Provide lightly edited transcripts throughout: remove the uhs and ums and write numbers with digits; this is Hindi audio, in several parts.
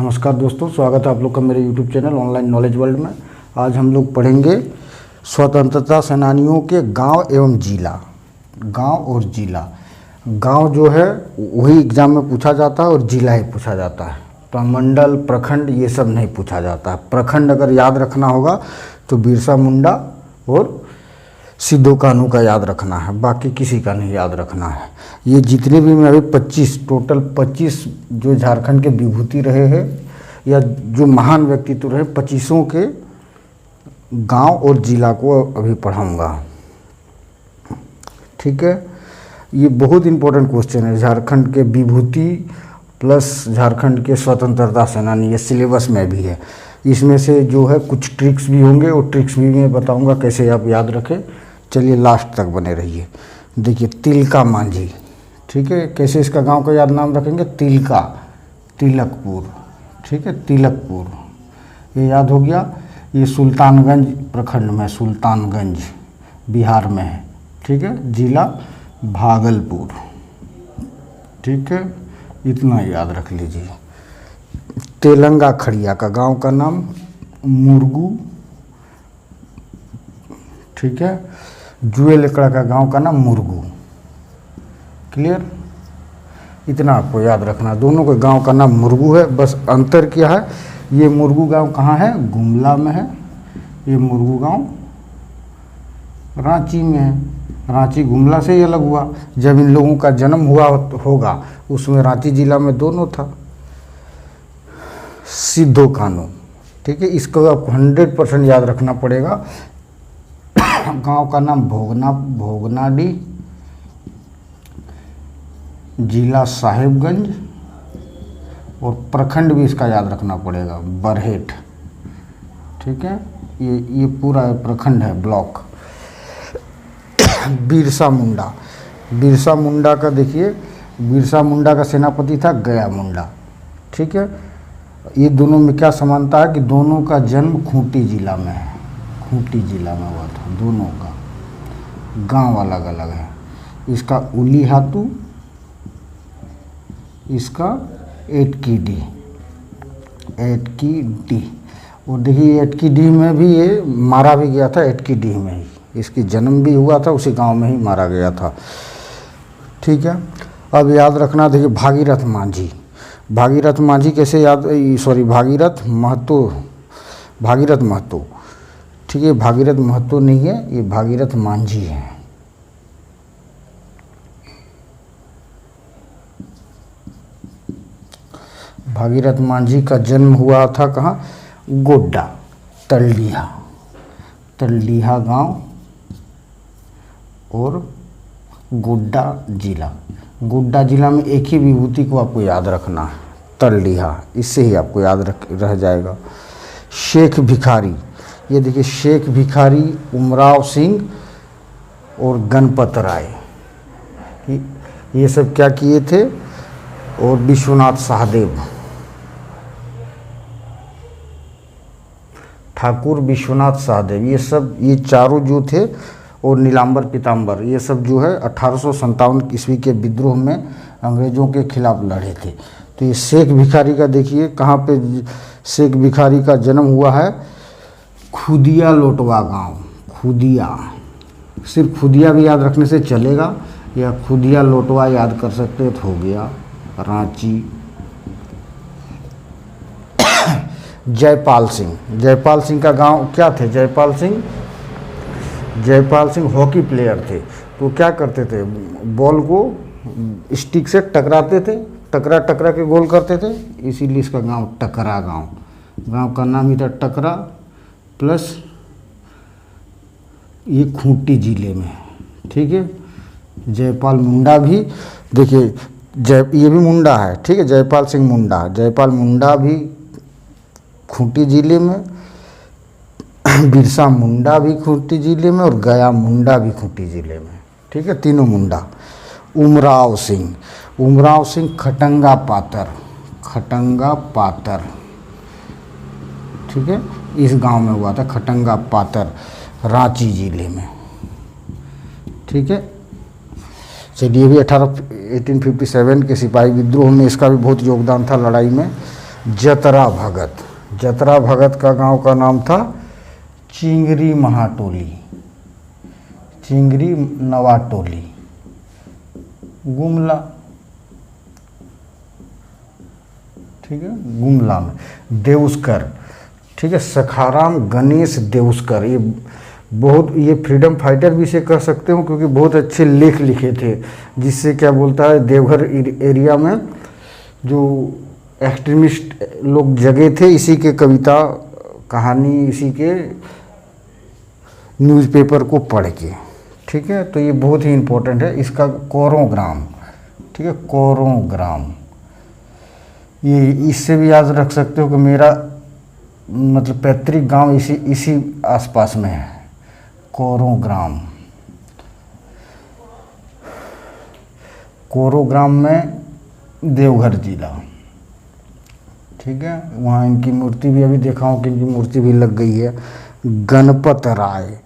नमस्कार दोस्तों, स्वागत है आप लोग का मेरे YouTube channel online knowledge world में। आज हम लोग पढ़ेंगे स्वतंत्रता सेनानियों के गांव एवं जिला। गांव और जिला, गांव जो है वही एग्ज़ाम में पूछा जाता है और जिला ही पूछा जाता है। तो मंडल, प्रखंड ये सब नहीं पूछा जाता है। प्रखंड अगर याद रखना होगा तो बिरसा मुंडा और सिद्धो कान्हू का याद रखना है, बाकी किसी का नहीं याद रखना है। ये जितने भी मैं अभी 25 टोटल 25 जो झारखंड के विभूति रहे हैं या जो महान व्यक्तित्व रहे, 25 के गांव और जिला को अभी पढ़ाऊंगा। ठीक है, ये बहुत इंपॉर्टेंट क्वेश्चन है। झारखंड के विभूति प्लस झारखंड के स्वतंत्रता सेनानी, ये सिलेबस में भी है। इसमें से जो है कुछ ट्रिक्स भी होंगे और ट्रिक्स भी मैं बताऊंगा कैसे आप याद रखें। चलिए लास्ट तक बने रहिए। देखिए तिलका मांझी, ठीक है, कैसे इसका गांव का याद नाम रखेंगे, तिलका, तिलकपुर। ठीक है, तिलकपुर ये याद हो गया। ये सुल्तानगंज प्रखंड में, सुल्तानगंज बिहार में है। ठीक है, जिला भागलपुर। ठीक है, इतना याद रख लीजिए। तेलंगा खड़िया का गांव का नाम मुरगू। ठीक है, जुए लेकड़ा का गांव का नाम मुरगू। क्लियर, इतना आपको याद रखना। दोनों के गांव का नाम मुरगू है, बस अंतर क्या है, ये मुरगू गांव कहाँ है, गुमला में है। ये मुरगू गांव रांची में है। रांची गुमला से ही अलग हुआ। जब इन लोगों का जन्म हुआ होगा उसमें रांची जिला में दोनों था। सिद्धो कान्हू, ठीक है, इसको आपको 100% याद रखना पड़ेगा। गांव का नाम भोगनाडी, जिला साहिबगंज और प्रखंड भी इसका याद रखना पड़ेगा, बरहेट। ठीक है, ये पूरा प्रखंड है, ब्लॉक। बिरसा मुंडा, बिरसा मुंडा का देखिए, बिरसा मुंडा का सेनापति था गया मुंडा। ठीक है, ये दोनों में क्या समानता है कि दोनों का जन्म खूंटी जिला में है। खूंटी जिला में हुआ था दोनों का, गांव अलग अलग है। इसका उली हातू, इसका एटकी डी। और देखिए एटकी डी में भी ये मारा भी गया था, एटकी डी में ही इसकी जन्म भी हुआ था, उसी गांव में ही मारा गया था। ठीक है, अब याद रखना, देखिए भागीरथ मांझी। भागीरथ मांझी कैसे याद, सॉरी भागीरथ महतो, भागीरथ महतो। ठीक है, भागीरथ महतो नहीं है, ये भागीरथ मांझी है। भागीरथ मांझी का जन्म हुआ था कहाँ, गोड्डा, तलडीहा, तलडीहा गांव और गोड्डा जिला। गोड्डा जिला में एक ही विभूति को आपको याद रखना है, तलडीहा, इससे ही आपको याद रह जाएगा। शेख भिखारी, ये देखिए शेख भिखारी, उमराव सिंह और गणपत राय, ये सब क्या किए थे, और विश्वनाथ सहदेव, ठाकुर विश्वनाथ सहदेव, ये सब, ये चारों जो थे, और नीलांबर पीताम्बर, ये सब जो है 1857 ईस्वी के विद्रोह में अंग्रेज़ों के खिलाफ लड़े थे। तो ये शेख भिखारी का देखिए कहाँ पे शेख भिखारी का जन्म हुआ है, खुदिया लोटवा गांव। खुदिया, सिर्फ खुदिया भी याद रखने से चलेगा, या खुदिया लोटवा याद कर सकते तो हो गया। रांची। जयपाल सिंह, जयपाल सिंह का गांव क्या थे, जयपाल सिंह, जयपाल सिंह हॉकी प्लेयर थे। तो क्या करते थे, बॉल को स्टिक से टकराते थे, टकरा टकरा के गोल करते थे, इसीलिए इसका गांव टकरा गांव, गांव का नाम ही था टकरा। प्लस ये खूंटी जिले में। ठीक है, जयपाल मुंडा भी देखिए, ये भी मुंडा है। ठीक है, जयपाल सिंह मुंडा, जयपाल मुंडा भी खूंटी जिले में, बिरसा मुंडा भी खूंटी जिले में, और गया मुंडा भी खूंटी जिले में। ठीक है, तीनों मुंडा। उमराव सिंह, उमराव सिंह खटंगा पातर, खटंगा पातर। ठीक है, इस गांव में हुआ था, खटंगा पातर, रांची जिले में। ठीक है, चलिए भी 1857 के सिपाही विद्रोह में इसका भी बहुत योगदान था लड़ाई में। जतरा भगत। जतरा भगत का गांव का नाम था चिंगरी महाटोली, चिंगरी नवाटोली, गुमला, ठीक है, गुमला में। देउस्कर, ठीक है, सखाराम गणेश देउस्कर, ये फ्रीडम फाइटर भी इसे कह सकते हो क्योंकि बहुत अच्छे लेख लिखे थे, जिससे क्या बोलता है देवघर एरिया में जो एक्सट्रीमिस्ट लोग जगे थे, इसी के कविता कहानी, इसी के न्यूज़पेपर को पढ़ के, ठीक है। तो ये बहुत ही इम्पोर्टेंट है। इसका कोरोग्राम, ठीक है, कोरोग्राम, ये इससे भी याद रख सकते हो कि मेरा मतलब पैतृक गांव इसी आसपास में है। कोरोग्राम, कोरोग्राम में देवघर जिला, ठीक है। वहाँ इनकी मूर्ति भी अभी देखा हूँ कि इनकी मूर्ति भी लग गई है। गणपत राय,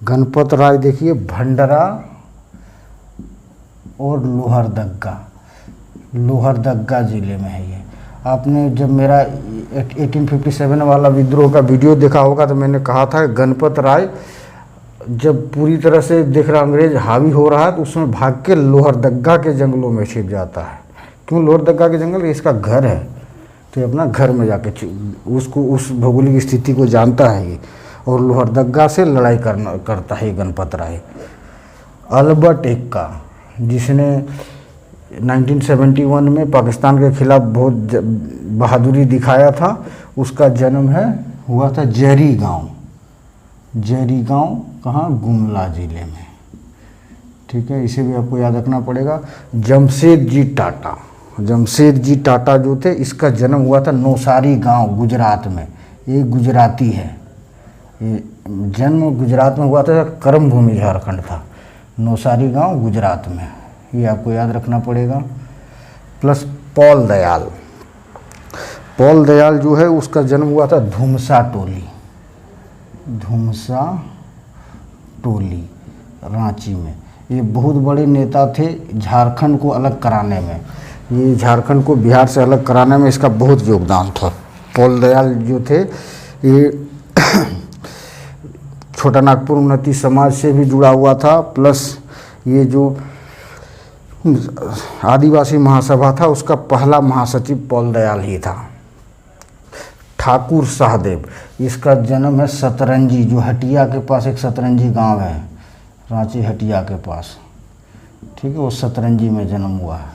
गणपत राय देखिए भंडरा और लोहरदग्गा, लोहरदग्गा ज़िले में है ये। आपने जब मेरा 1857 वाला विद्रोह का वीडियो देखा होगा तो मैंने कहा था गणपत राय जब पूरी तरह से देख रहा अंग्रेज हावी हो रहा है तो उसमें भाग के लोहरदग्गा के जंगलों में छिप जाता है। क्यों लोहरदग्गा के जंगल? इसका घर है, तो अपना घर में जाके उसको उस भौगोलिक स्थिति को जानता है ये, और लोहरदग्गा से लड़ाई करता है गणपत राय। अल्बर्ट एक्का, जिसने 1971 में पाकिस्तान के खिलाफ बहुत बहादुरी दिखाया था, उसका जन्म हुआ था जैरी गांव, जैरी गांव कहाँ? गुमला ज़िले में, ठीक है। इसे भी आपको याद रखना पड़ेगा। जमशेदजी टाटा, जमशेदजी टाटा जो थे, इसका जन्म हुआ था नौसारी गांव गुजरात में। ये गुजराती है, ये जन्म गुजरात में हुआ था, कर्म भूमि झारखंड था। नौसारी गांव गुजरात में, ये आपको याद रखना पड़ेगा। Plus Paul Dayal, Paul Dayal जो है उसका जन्म हुआ था धुमसा टोली, धुमसा टोली रांची में। ये बहुत बड़े नेता थे झारखंड को अलग कराने में, ये झारखंड को बिहार से अलग कराने में इसका बहुत योगदान था। पॉल दयाल जो थे ये छोटा नागपुर उन्नति समाज से भी जुड़ा हुआ था, प्लस ये जो आदिवासी महासभा था उसका पहला महासचिव पॉल दयाल ही था। ठाकुर सहदेव, इसका जन्म है सतरंजी, जो हटिया के पास एक सतरंजी गांव है, रांची हटिया के पास, ठीक है, वो सतरंजी में जन्म हुआ है।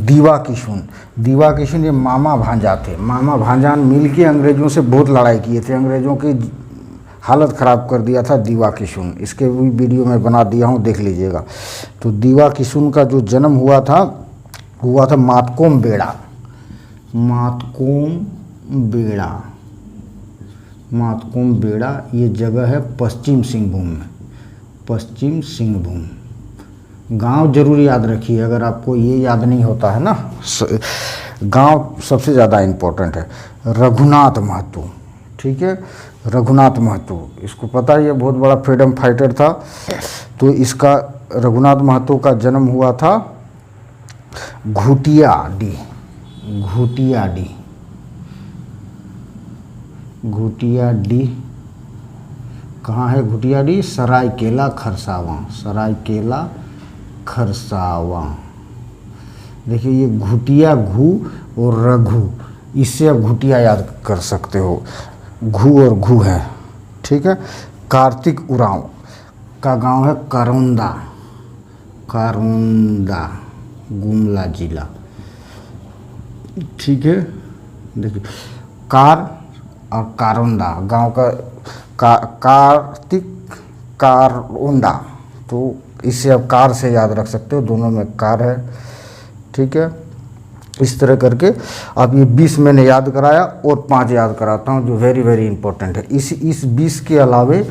दीवा किशुन, दीवा किशुन ये मामा भांजा थे, मामा भांजान मिलके अंग्रेज़ों से बहुत लड़ाई किए थे, अंग्रेज़ों की हालत ख़राब कर दिया था दीवा किशुन। इसके भी वीडियो में बना दिया हूँ, देख लीजिएगा। तो दीवा किशुन का जो जन्म हुआ था मातकोम बेड़ा, मातकोम बेड़ा, मातकोम बेड़ा ये जगह है पश्चिम सिंहभूम में, पश्चिम सिंहभूम। गांव जरूर याद रखिए, अगर आपको ये याद नहीं होता है ना, गांव सबसे ज़्यादा इम्पोर्टेंट है। रघुनाथ महतो, ठीक है, रघुनाथ महतो, इसको पता ही है, बहुत बड़ा फ्रीडम फाइटर था। तो इसका रघुनाथ महतो का जन्म हुआ था घुटियाडी, घुटियाडी, घुटियाडी कहाँ है घुटियाडी? सरायकेला खरसावां, सरायकेला खरसावां। देखिए ये घुटिया घू और रघु, इससे आप घुटिया याद कर सकते हो, घू और घू है, ठीक है। कार्तिक उरांव का गांव है करौंदा, करौंदा गुमला जिला, ठीक है। देखिए कार और करौंदा गांव का कार्तिक करौंदा, तो इससे आप कार से याद रख सकते हो, दोनों में कार है, ठीक है। इस तरह करके अब ये 20 मैंने याद कराया और 5 याद कराता हूँ जो वेरी वेरी इंपॉर्टेंट है। इस 20 के अलावे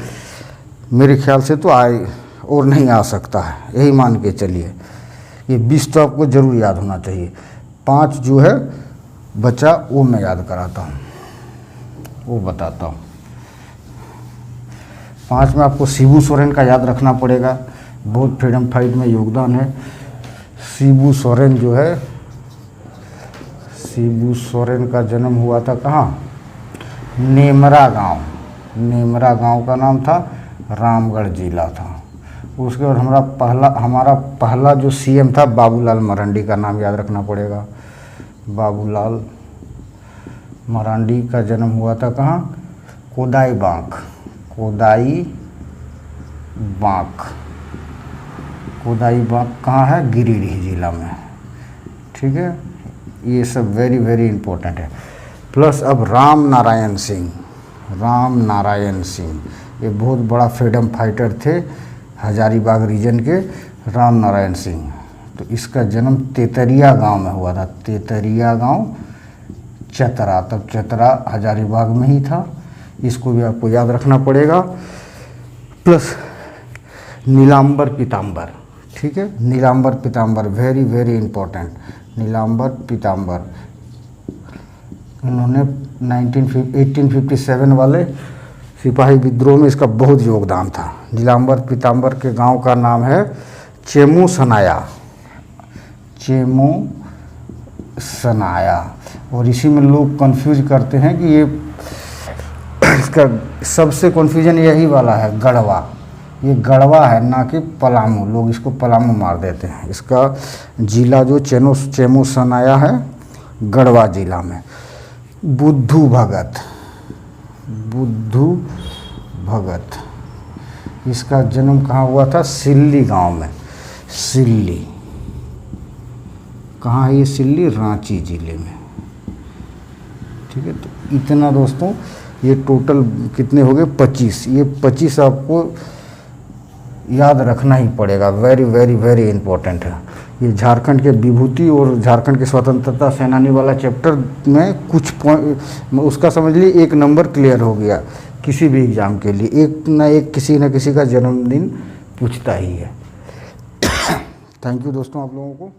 मेरे ख्याल से तो आए और नहीं आ सकता है, यही मान के चलिए। ये 20 तो आपको ज़रूर याद होना चाहिए। 5 जो है बचा वो मैं याद कराता हूँ, वो बताता हूँ। 5 में आपको शिबू सोरेन का याद रखना पड़ेगा, बहुत फ्रीडम फाइट में योगदान है। शिबू सोरेन जो है, शिबू सोरेन का जन्म हुआ था कहाँ? नेमरा गांव। नेमरा गांव का नाम था, रामगढ़ जिला था। उसके बाद हमारा पहला जो सीएम था बाबूलाल मरांडी का नाम याद रखना पड़ेगा। बाबूलाल मरांडी का जन्म हुआ था कहाँ? कोदाईबांक। कोदाईबांक कहाँ है? गिरिडीह जिला में। ठीक है, ये सब वेरी वेरी इंपॉर्टेंट है। प्लस अब राम नारायण सिंह ये बहुत बड़ा फ्रीडम फाइटर थे हजारीबाग रीजन के, राम नारायण सिंह। तो इसका जन्म तेतरिया गांव में हुआ था। तेतरिया गांव, चतरा, तब चतरा हजारीबाग में ही था। इसको भी आपको याद रखना पड़ेगा। प्लस नीलांबर पीताम्बर। ठीक है, नीलांबर पीताम्बर वेरी वेरी इंपॉर्टेंट। नीलांबर पीताम्बर उन्होंने 1857 वाले सिपाही विद्रोह में इसका बहुत योगदान था। नीलांबर पीताम्बर के गांव का नाम है चेमू सनाया। और इसी में लोग कंफ्यूज करते हैं कि ये इसका सबसे कंफ्यूजन यही वाला है, गढ़वा। ये गढ़वा है ना कि पलामू। लोग इसको पलामू मार देते हैं। इसका जिला जो चेमू सनाया है, गढ़वा जिला में। बुद्धू भगत इसका जन्म कहाँ हुआ था? सिल्ली गांव में। सिल्ली कहाँ है ये? सिल्ली रांची जिले में। ठीक है, तो इतना दोस्तों, ये टोटल कितने हो गए? 25। ये 25 आपको याद रखना ही पड़ेगा। वेरी वेरी वेरी इंपॉर्टेंट है। ये झारखंड के विभूति और झारखंड के स्वतंत्रता सेनानी वाला चैप्टर में कुछ पॉइंट उसका समझ लीजिए 1 नंबर क्लियर हो गया किसी भी एग्ज़ाम के लिए। एक न किसी का जन्मदिन पूछता ही है। थैंक यू दोस्तों आप लोगों को।